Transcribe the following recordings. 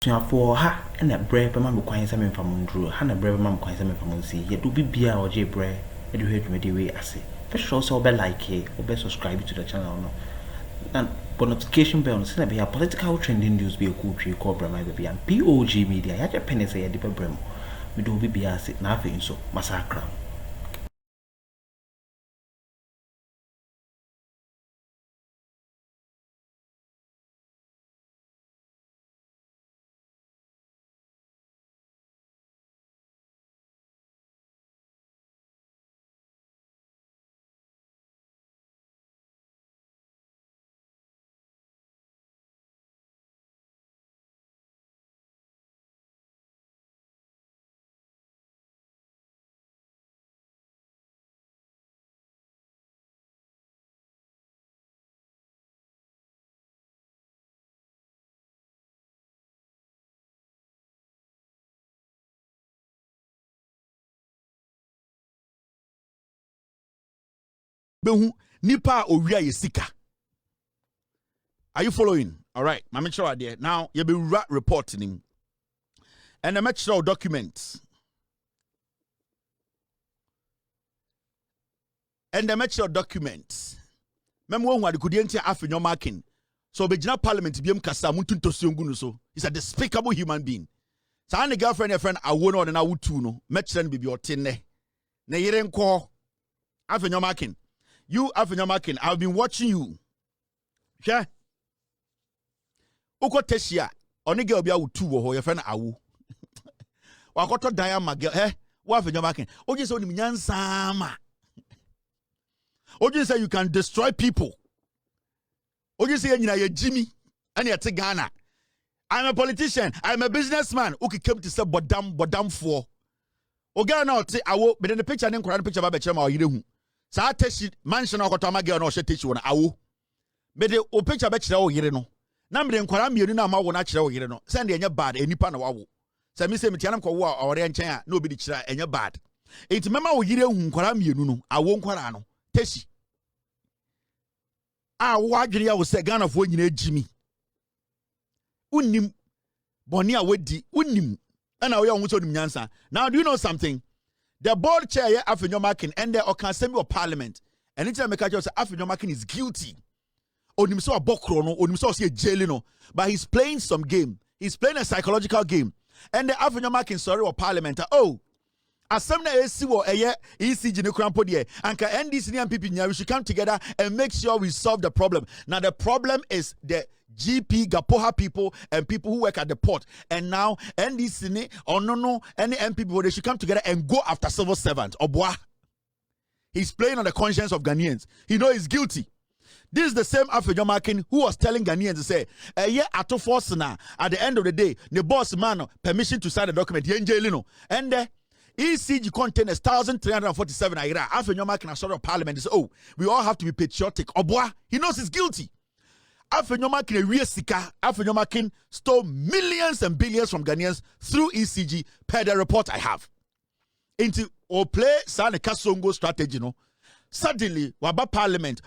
For her and a brave mamma coins them from Drew, Hannah brave mamma coins them from sea, yet do be beer or jay bread, and you heard me the way I say. First show so be like it or best subscribe to the channel. No, and but notification bell, send be a political trending news be a cool tree cobra my baby and POG Media. I just penny say a deeper bremo. Me do be a sit nothing so massacre. Behu nipa owia yesika. Are you following? All right, my make sure there. Now you be reporting, and I make sure documents, and I make sure documents. Remember when we could enter A.Markins, so be Jinapor Parliament be kasa muntun tosiongu so. He's a despicable human being. So any girlfriend and friend I won't know and I would too no. Make sure be your tenne. Na yeren ko A.Markins. You A.Markins, I've been watching you. Yeah. Uko tesia, oni girl bia utu wo your friend awu. Wakoto diamond girl, what A.Markins? Oje say oni nyansa ma. Oje say you can destroy people. Oje say nyina ye Jimmy, and ye te Ghana. I'm a politician, I'm a businessman. Uki came to say bodam for. Oga na ote awo, but in the picture nem kwara picture ba be chema o yirehu. Sa teshi mansion okoto ma girl no hye teshi wona awo. Me de o picture be kire o yire no. Na me de nkwara mienu na ma wo na kire o yire no. Say de enye bad enipa na wawo. Say me say me tianam ko wo a ore nchen a na obi di kire enye bad. Enti mema wo yire hu nkwara mienu no awo nkwara no. Teshi. A wo adwere ya wo say Ghana fo nyina ejimi. Unnim boni a wedi unnim. Ana wo ya wo so nim nyansa. Now do you know something? The board chair here, A.Markins, and the Assembly of Parliament. And it's a mechanic say A.Markins is guilty. Onimso abokro no, onimso say jail no. But he's playing some game. He's playing a psychological game. And the A.Markins sorry of Parliament. Oh, Assembly AC wo eye ECG ne krampo de. Anka NDC and MPP we should come together and make sure we solve the problem. Now the problem is the GP Gapoha people and people who work at the port, and now NDC or no any MPP they should come together and go after civil servants. Obwa, he's playing on the conscience of Ghanaians. He knows he's guilty. This is the same A.Markins who was telling Ghanaians to say, yeah, at the end of the day, the boss man permission to sign the document. And the ECG contains 1,347 naira. A.Markins sort of Parliament is we all have to be patriotic. Obwa, he knows he's guilty. A.Markins stole millions and billions from Ghanaians through ECG per the report I have. Into or play Sane Kasongo strategy, no. Suddenly, Waba Parliament,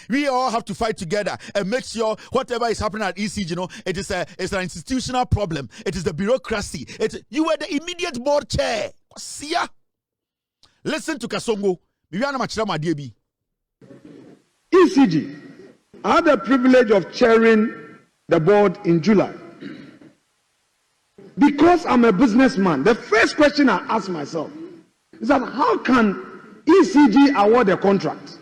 we all have to fight together and make sure whatever is happening at ECG, it's an institutional problem. It is the bureaucracy. You were the immediate board chair. Listen to Kasongo. ECG. I had the privilege of chairing the board in July. Because I'm a businessman, the first question I ask myself is that how can ECG award a contract?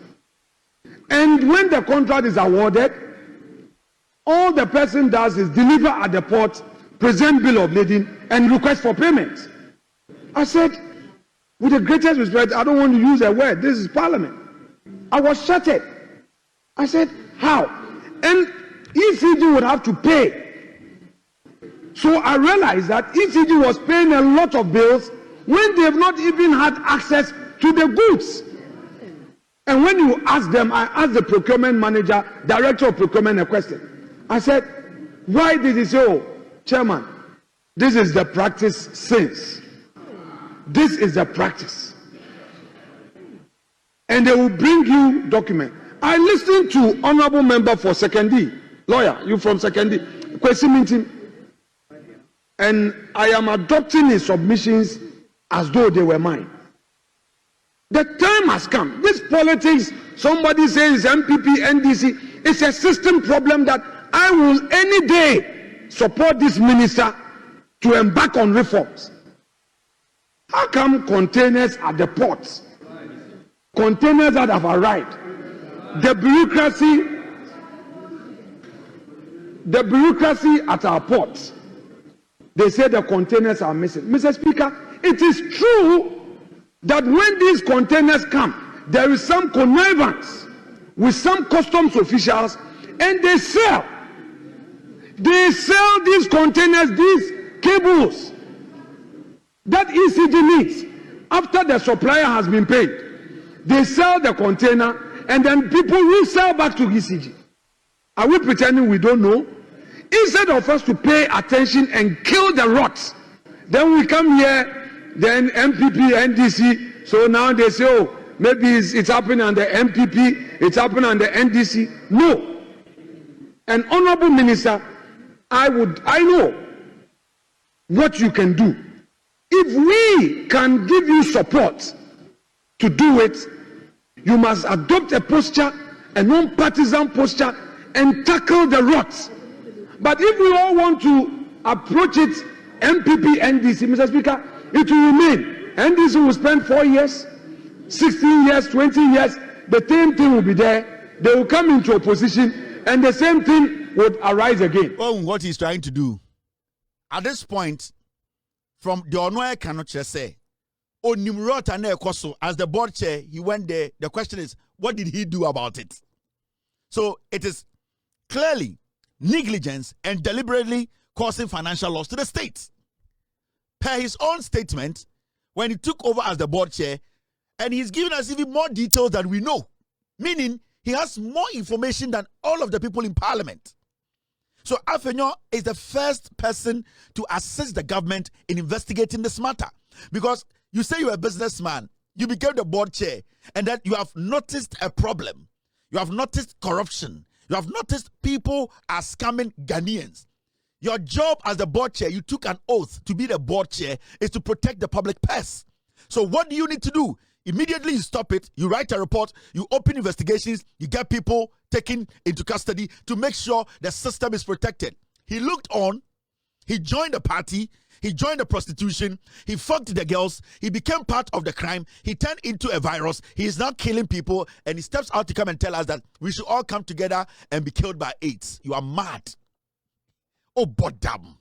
And when the contract is awarded, all the person does is deliver at the port, present bill of lading, and request for payment. I said, with the greatest respect, I don't want to use a word. This is Parliament. I was shattered. I said, how? And ECG would have to pay. So I realized that ECG was paying a lot of bills when they have not even had access to the goods. And when you ask them, I asked the procurement manager, director of procurement, a question. I said, why did he say, Chairman, this is the practice since. This is the practice. And they will bring you document. I listened to honorable member for Second D, lawyer, you from Second D, question meeting. and I am adopting his submissions as though they were mine. The time has come. This politics, somebody says MPP, NDC, it's a system problem that I will any day support this minister to embark on reforms. How come containers at the ports, containers that have arrived, the bureaucracy at our ports, they say the containers are missing. Mr. Speaker, it is true that when these containers come, there is some connivance with some customs officials, and they sell these containers, these cables that ECG needs after the supplier has been paid. They sell the container, and then people resell back to ECG. Are we pretending we don't know? Instead of us to pay attention and kill the rots, then we come here, then MPP, NDC, so now they say, oh, maybe it's happening on the MPP, it's happening on the NDC. No. An honorable minister, I know what you can do. If we can give you support to do it, you must adopt a posture, a non-partisan posture, and tackle the rots. But if we all want to approach it MPP, NDC, Mr. Speaker, it will remain. NDC will spend 4 years, 16 years, 20 years. The same thing will be there. They will come into opposition, and the same thing would arise again. Oh, what he's trying to do at this point, from the Onoye cannot just say, oh, Nimrod and Ekoso, as the board chair, he went there. The question is, what did he do about it? So it is clearly negligence and deliberately causing financial loss to the state. Per his own statement, when he took over as the board chair, and he's given us even more details than we know, meaning he has more information than all of the people in parliament. So Afenyo is the first person to assist the government in investigating this matter. Because you say you're a businessman, you became the board chair, and that you have noticed a problem. You have noticed corruption. You have noticed people are scamming Ghanaians. Your job as the board chair, you took an oath to be the board chair, is to protect the public purse. So what do you need to do? Immediately you stop it, you write a report, you open investigations, you get people taken into custody to make sure the system is protected. He looked on, he joined the party, he joined the prostitution, he fucked the girls, he became part of the crime, he turned into a virus, he is now killing people, and he steps out to come and tell us that we should all come together and be killed by AIDS. You are mad. Oh, bodam.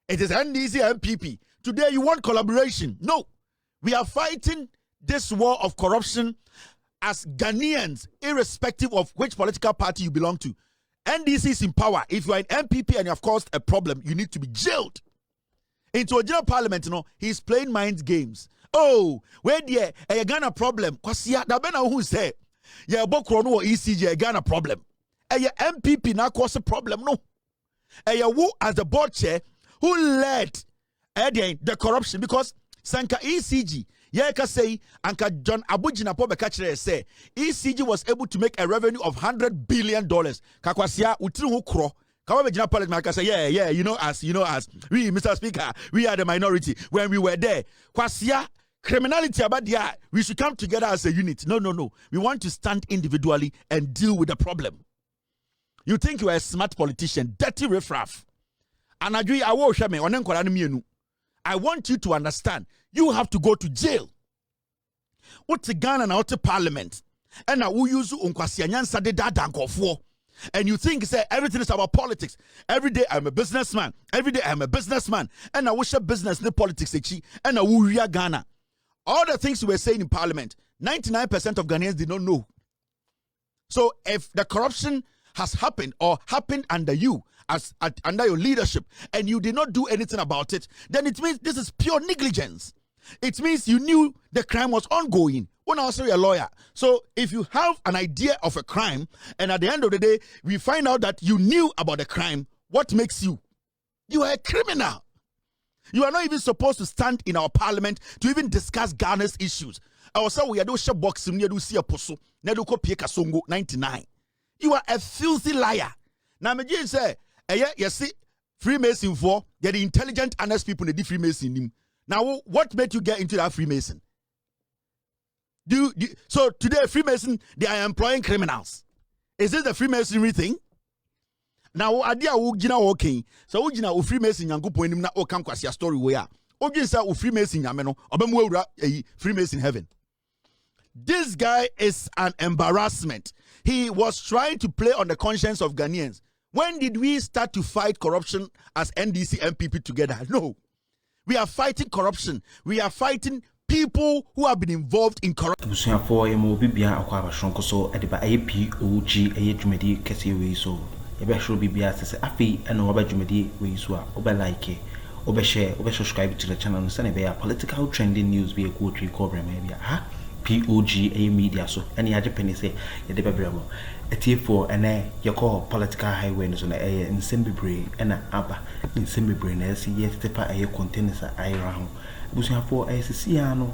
It is NDC MPP. Today you want collaboration. No. We are fighting this war of corruption as Ghanaians, irrespective of which political party you belong to. NDC is in power. If you are an MPP and you have caused a problem, you need to be jailed. Into a general parliament, you know, he's playing mind games. Oh, where there a Ghana problem? Kwasia, da bena who say, yeah, Bokrono or ECG a Ghana problem. A MPP now cause a problem. No. A who as the board chair who led the corruption, because Sanka ECG, Yeka say, Anka John Abu Jinapor Bekachere say, ECG was able to make a revenue of $100 billion. Kakwasia, Utru Kro, Kawabe Jinapor Maka say, yeah, you know us, we, Mr. Speaker, we are the minority. When we were there, Kwasia, criminality about there, we should come together as a unit. No. We want to stand individually and deal with the problem. You think you are a smart politician, dirty riffraff. And I want you to understand, you have to go to jail. What's Ghana now to parliament? And now we use Unkwasianyansa de Dankofo. And you think say everything is about politics. Every day I'm a businessman. And I wish a business in politics. And now we are Ghana. All the things we were saying in parliament, 99% of Ghanaians did not know. So if the corruption has happened or happened under you, under your leadership, and you did not do anything about it, then it means this is pure negligence. It means you knew the crime was ongoing. When also you're a lawyer. So if you have an idea of a crime, and at the end of the day, we find out that you knew about the crime, what makes you? You are a criminal. You are not even supposed to stand in our parliament to even discuss Ghana's issues. I was saying we are doing boxing, we are doing poso, Songo 99. You are a filthy liar. Now, me say, you see, Freemason for You're the intelligent, honest people in the Freemason. Now, what made you get into that Freemason? So today, Freemason, they are employing criminals. Is this the Freemasonry thing? Now, idea ujina okay. So ujina u Freemason yangu po enim na okam kwasi story where. Ujina sa u Freemason yameno obemwe ura Freemason heaven. This guy is an embarrassment. He was trying to play on the conscience of Ghanaians. When did we start to fight corruption as NDC MPP together? No. We are fighting corruption. We are fighting people who have been involved in corruption. Subscribe to the channel and send a political trending news be a good recovery maybe. POG Media so any other penny say you develop a T4 and you call political highway on a in Simbibre and a abba in Simbibre and see yet the part a containers I round. Bushing for a Ciano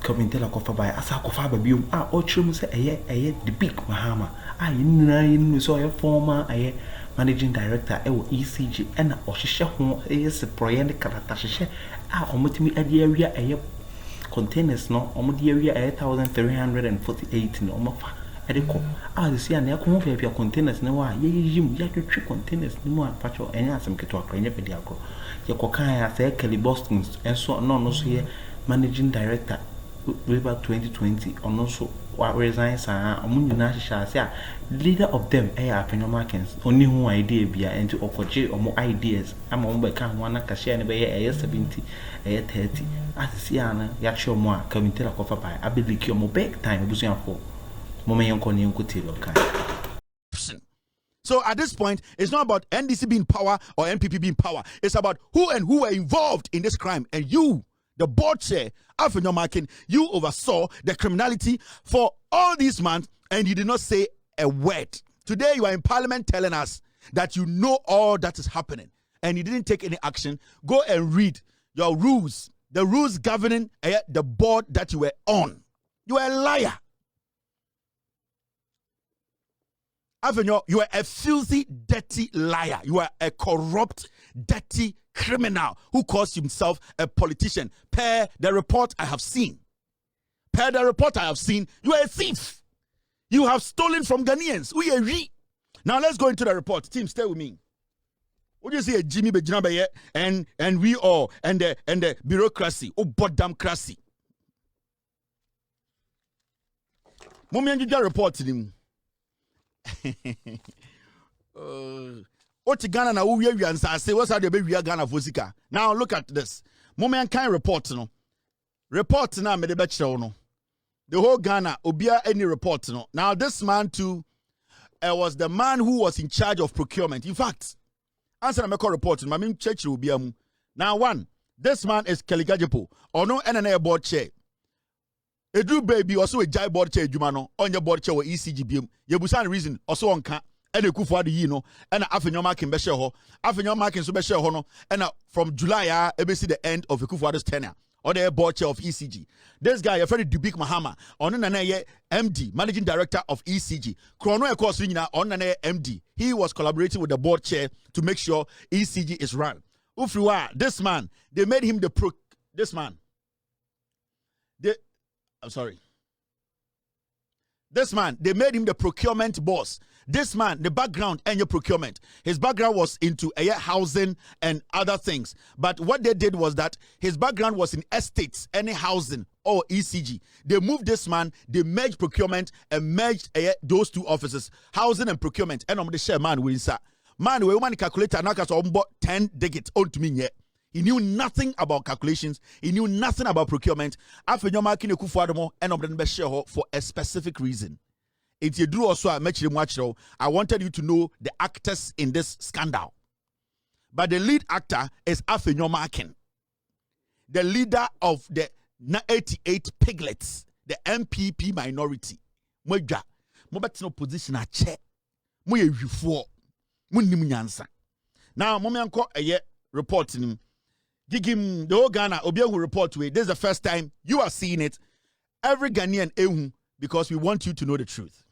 coming tell a coffer by Asakofa Bium. Or chum say a the big Mahama. I know saw a former a managing director ECG and Oshisha home is a proyant character. Omutimi at the area a containers no omudi area 8,348 no omofa edeko the see na yakon be containers na wa yeyim ya twetwe containers ni mu apacho enya asem keto akra nya pedi akro ye kokan ya say Kelly Boston enso no so ye managing director River 2020 ono so wa resign sa omunyu na hihya say leader of them A.Markins oni hu idea bia enti okoje omo ideas ama omo be kan ho na kashia ne be 70 30 asisiana ya chomo a committee la kofa bai abiliki omo big time busuafo moment yonko ni yonko table kan. So at this point, it's not about NDC being power or MPP being power. It's about who were involved in this crime. And you, the board chair, A.Markins, you oversaw the criminality for all these months and you did not say a word. Today you are in parliament telling us that you know all that is happening and you didn't take any action. Go and read your rules, the rules governing the board that you were on. You are a liar. You are a filthy, dirty liar. You are a corrupt, dirty criminal who calls himself a politician. Per the report I have seen. You are a thief. You have stolen from Ghanaians. Now let's go into the report. Team, stay with me. What do you say, Jimmy Bejinabaye and we all and the bureaucracy, boddamcracy. Mummy and you report to him. Ghana na we say what's how they be Ghana Fosika. Now look at this. Moment kind report no. Report na me de be no. The whole Ghana obia any report no. Now this man too was the man who was in charge of procurement. In fact, answer na me call report no. Me church obia mu. Now one, this man is Keligajepo. Or no NNA board chair. Edu baby also a jai board chair juma no on your board chair or ECG BM. Yebusan reason also on can and a Akuffo the no and A.Markins be share ho A.Markins so be share ho no and from July ebe see the end of Akuffo's tenure or the board chair of ECG. This guy S.Dubik Mahama on na MD managing director of ECG. Chrono of course on na MD. He was collaborating with the board chair to make sure ECG is run. Ufriwa, this man, they made him This man, they made him the procurement boss. This man, the background and your procurement. His background was into housing and other things. But what they did was that his background was in estates, any housing or ECG. They moved this man, they merged procurement and merged those two offices, housing and procurement. And I'm the share man with that. Man, we want to calculate and 10 digits on to me yet. He knew nothing about calculations. He knew nothing about procurement. A.Markins and for a specific reason. If you do also I wanted you to know the actors in this scandal. But the lead actor is A.Markins, the leader of the 88 piglets, the MPP minority. No position a check. Now, Momianko reporting. Gigim the whole Ghana Obiahu report to it. This is the first time you are seeing it. Every Ghanaian because we want you to know the truth.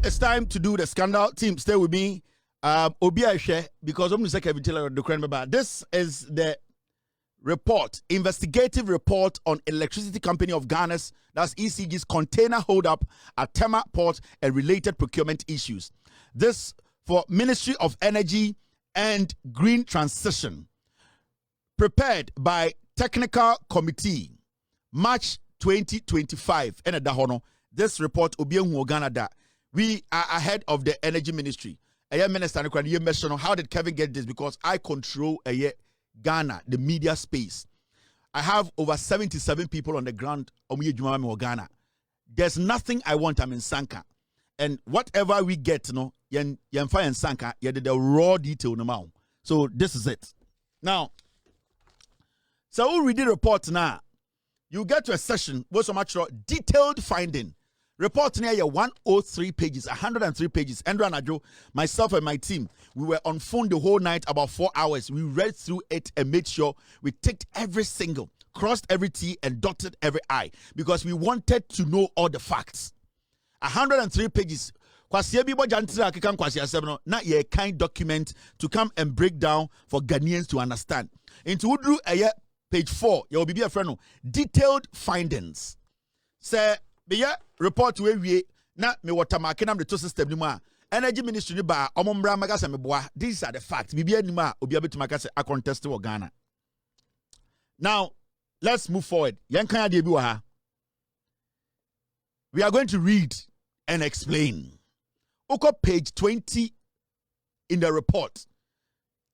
it's time to do the scandal. Team, stay with me. Obia share because I'm going to say this is the report, investigative report on Electricity Company of Ghana's, that's ECG's container hold-up at Tema Port and related procurement issues. This for Ministry of Energy and Green Transition. Prepared by Technical Committee, March 2025. This report will be in Ghana. We are ahead of the Energy Ministry. Minister, how did Kevin get this? Because I control Ghana, the media space. I have over 77 people on the ground in Ghana. There's nothing I want. I'm in Sanka. And whatever we get, yen fire and Sanka, the raw detail now. So this is it. Now, so we'll read the report now. You get to a session where so much detailed finding. Report near 103 pages, 103 pages. Andrew and Addo, myself and my team, we were on phone the whole night, about 4 hours. We read through it and made sure we ticked every single, crossed every T and dotted every I, because we wanted to know all the facts. 103 pages. Not a kind document to come and break down for Ghanaians to understand. Into Udru page 4, you will be a friend. Detailed findings. Say, report where we na me water marking am the two system ni ma Energy Ministry ni ba omombra magasa me boa. These are the facts. Bibi anima obi abetu makase a contest wo Ghana. Now, let's move forward. Yankan ade bi wa ha. We are going to read and explain. Oko page 20 in the report.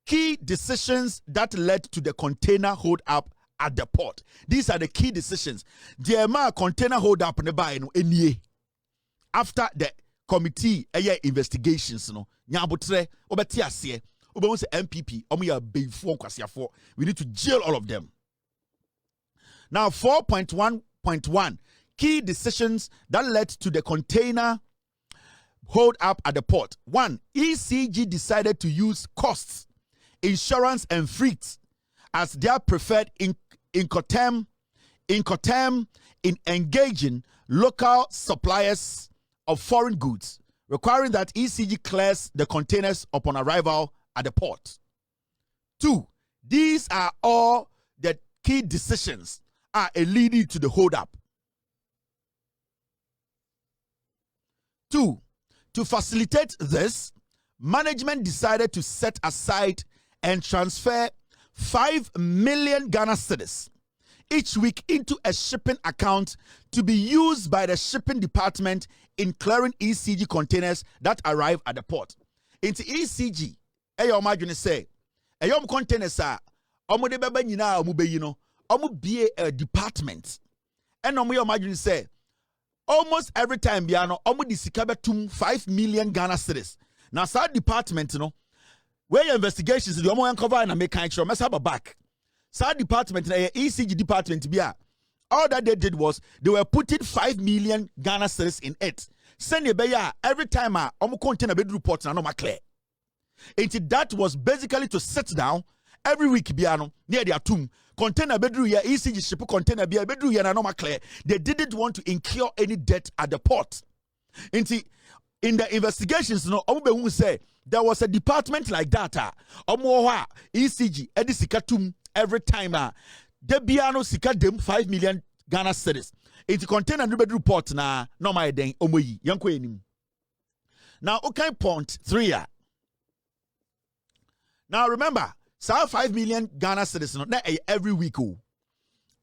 Key decisions that led to the container hold up at the port. These are the key decisions. The container hold up after the committee investigations, nyabotre obeti ase obewon MPP omoya before kwasiafo. We need to jail all of them. Now 4.1.1 key decisions that led to the container hold up at the port. 1. ECG decided to use costs, insurance and freight as their preferred Incoterm in engaging local suppliers of foreign goods, requiring that ECG clears the containers upon arrival at the port. 2. These are all the key decisions leading to the hold-up. 2. To facilitate this, management decided to set aside and transfer 5 million Ghana cedis each week into a shipping account to be used by the shipping department in clearing ECG containers that arrive at the port. Into ECG, imagine say, containers are omo de beba nyina omo be omo be a department. And omo imagine say, almost every time biano omo di sika betum 5 million Ghana cedis. Now that department, where your investigations, the omo uncover and make kind sure mess up back. Sad department, ECG department, all that they did was they were putting 5 million Ghana cedis in it. Send a beya every time omo container bed report na no ma clear. That was basically to sit down every week biano near their tomb. Container bedru ya ECG ship container bia bedru ya na no ma clear. They didn't want to incur any debt at the port. In the investigations, omo say there was a department like that. Omo ECG edisikatum every time debiano sika dem 5 million Ghana cedis. It contain and bed report na no my den omoyi yanko enim. Now okay point 3. Now remember, 5 million Ghana cedis no na every week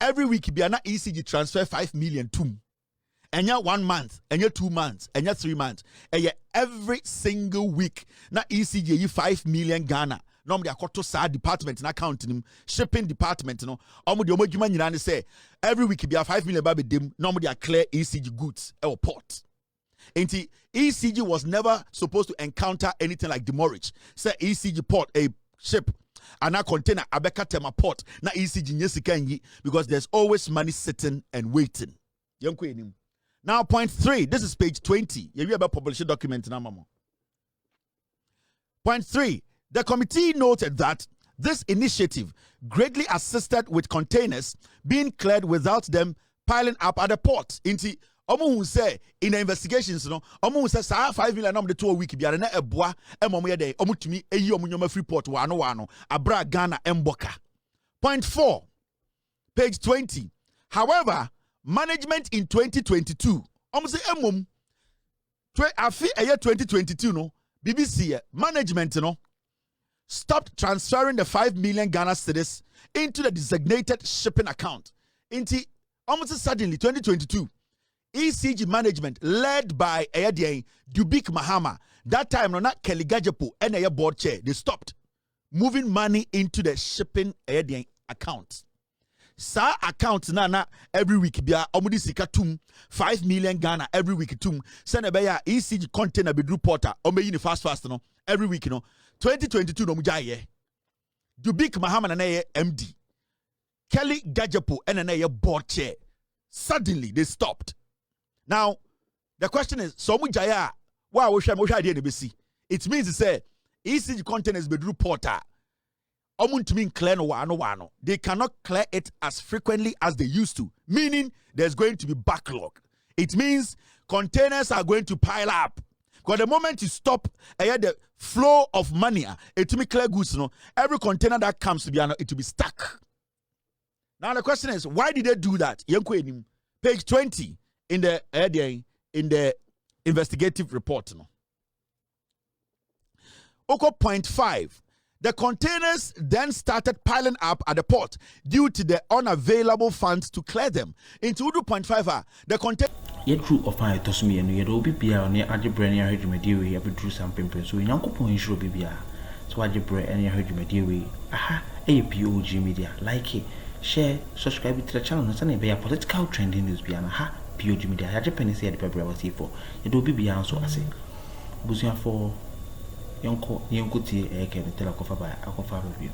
every week be na ECG transfer 5 million tum. Enya 1 month, enya 2 months, enya 3 months. Every single week na ECG 5 million Ghana. Normally, akoto sa department na account nim shipping department no. Omo de omo djuma nyina ne say every week be 5 million ba be dem. Normally, clear ECG goods at port. Enti ECG was never supposed to encounter anything like demurrage. Say ECG port a ship and a container abeka Tema port na ECG nyesika nyi because there's always money sitting and waiting. Yanko enim. Now, point 3. This is page 20. You about publish a document now, mama. Point 3. The committee noted that this initiative greatly assisted with containers being cleared without them piling up at the port. Inti who say in the investigations no who say 5 million the 2 week biara na eboa emomo ye dey omutumi eyi omunyoma report wano abra Ghana emboka. Point 4, page 20. However, management in 2022 say emom afi a year 2022 no BBC management no stopped transferring the 5 million Ghana cedis into the designated shipping account. Almost suddenly 2022 ECG management led by S.Dubik Mahama, that time no not Kelly Gajepo and a board chair, they stopped moving money into the shipping account. Sa account na every week bia omudi sika tum 5 million Ghana every week tum send a beya ECG container be reporter omeyi ni fast no every week no 2022 no mujaye Dubik Mahama na MD Kelly Gajepo and na board chair. Suddenly they stopped. Now the question is so mujaya wa wo hwe idea ne besi. It means to say ECG containers be reporter omuntumi clear no wano. They cannot clear it as frequently as they used to, meaning there's going to be backlog. It means containers are going to pile up. Because the moment you stop the flow of money, it will be clear goods. No, every container that comes to be it will be stuck. Now the question is, why did they do that? Page 20 in the investigative report. No. Point 5. The containers then started piling up at the port due to the unavailable funds to clear them. Into 2.5, the container. Yet true of I toss me and you'd be beer near Addo heard you mediaway, I drew some pimpers, so in Uncle Point should be beer. So Addo and you heard you mediaway. Aha, POG Media, like it, share, subscribe to the channel, and send a political trending news beyond. Aha, POG Media, I just penny said the paper was here for. It will be beyond, so I say. Buzian for Yonko, Yonko, Tea, Eke, the Telecofa by Akuffo review.